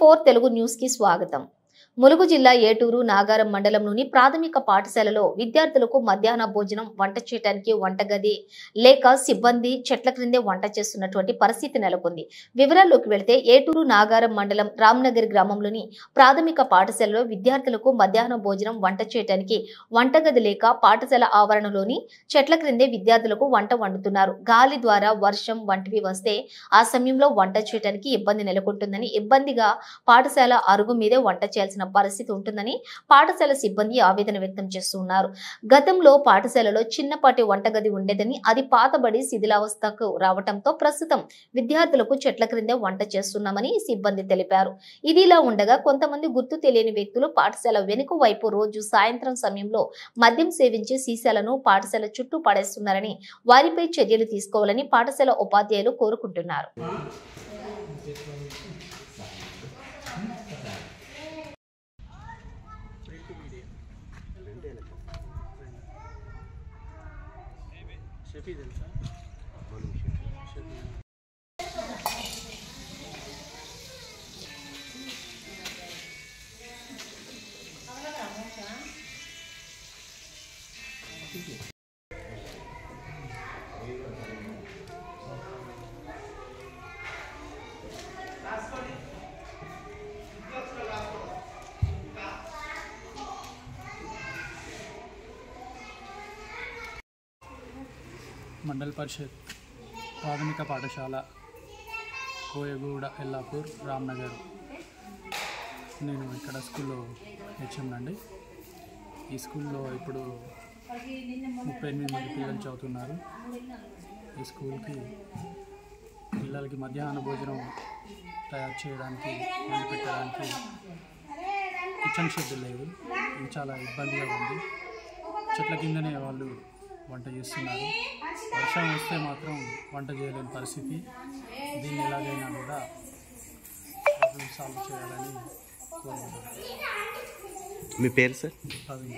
టీవీ4 Telugu news కి స్వాగతం. ములుగు జిల్లా ఏటూరు నాగారం మండలంలోని ప్రాథమిక పాఠశాలలో విద్యార్థులకు మధ్యాహ్న భోజనం వంట చేయడానికి వంటగది లేక సిబ్బంది చెట్ల క్రిందే వంట చేస్తున్నటువంటి పరిస్థితి నెలకొంది. వివరాల్లోకి వెళ్తే ఏటూరు నాగారం మండలం రామ్నగర్ గ్రామంలోని ప్రాథమిక పాఠశాలలో విద్యార్థులకు మధ్యాహ్న భోజనం వంట చేయడానికి వంటగది లేక పాఠశాల ఆవరణలోని చెట్ల క్రిందే విద్యార్థులకు వంట వండుతున్నారు. గాలి ద్వారా వర్షం వంటివి వస్తే ఆ సమయంలో వంట చేయడానికి ఇబ్బంది నెలకొంటుందని, ఇబ్బందిగా పాఠశాల అరుగు మీదే వంట చేయాల్సిన పరిస్థితి ఉంటుందని పాఠశాల సిబ్బంది ఆవేదన వ్యక్తం చేస్తున్నారు. గతంలో పాఠశాలలో చిన్నపాటి వంటగది ఉండేదని, అది పాతబడి శిథిలావస్థకు రావడంతో ప్రస్తుతం విద్యార్థులకు చెట్ల క్రిందే వంట చేస్తున్నామని సిబ్బంది తెలిపారు. ఇదిలా ఉండగా కొంతమంది గుర్తు తెలియని వ్యక్తులు పాఠశాల వెనుక వైపు రోజు సాయంత్రం సమయంలో మద్యం సేవించి సీసాలను పాఠశాల చుట్టూ పడేస్తున్నారని, వారిపై చర్యలు తీసుకోవాలని పాఠశాల ఉపాధ్యాయులు కోరుకుంటున్నారు. మండల పరిషత్ ప్రాథమిక పాఠశాల కోయగూడ ఎల్లాపూర్ రామ్నగర్. నేను ఇక్కడ స్కూల్లో హెచ్ఎంనండి. ఈ స్కూల్లో ఇప్పుడు 38 మంది పిల్లలు చదువుతున్నారు. ఈ స్కూల్కి పిల్లలకి మధ్యాహ్న భోజనం తయారు చేయడానికి, వండి పెట్టడానికి కిచెన్ షెడ్ లేదు. ఇది చాలా ఇబ్బందిగా ఉంది. చెట్ల కిందనే వాళ్ళు వంట చేస్తున్నారు. వర్షం వస్తే మాత్రం వంట చేయలేని పరిస్థితి. దీన్ని ఎలాగైనా కూడా ప్రాబ్లం సాల్వ్ చేయాలని కోరుకుంటున్నాను. మీ పేరు సార్? అది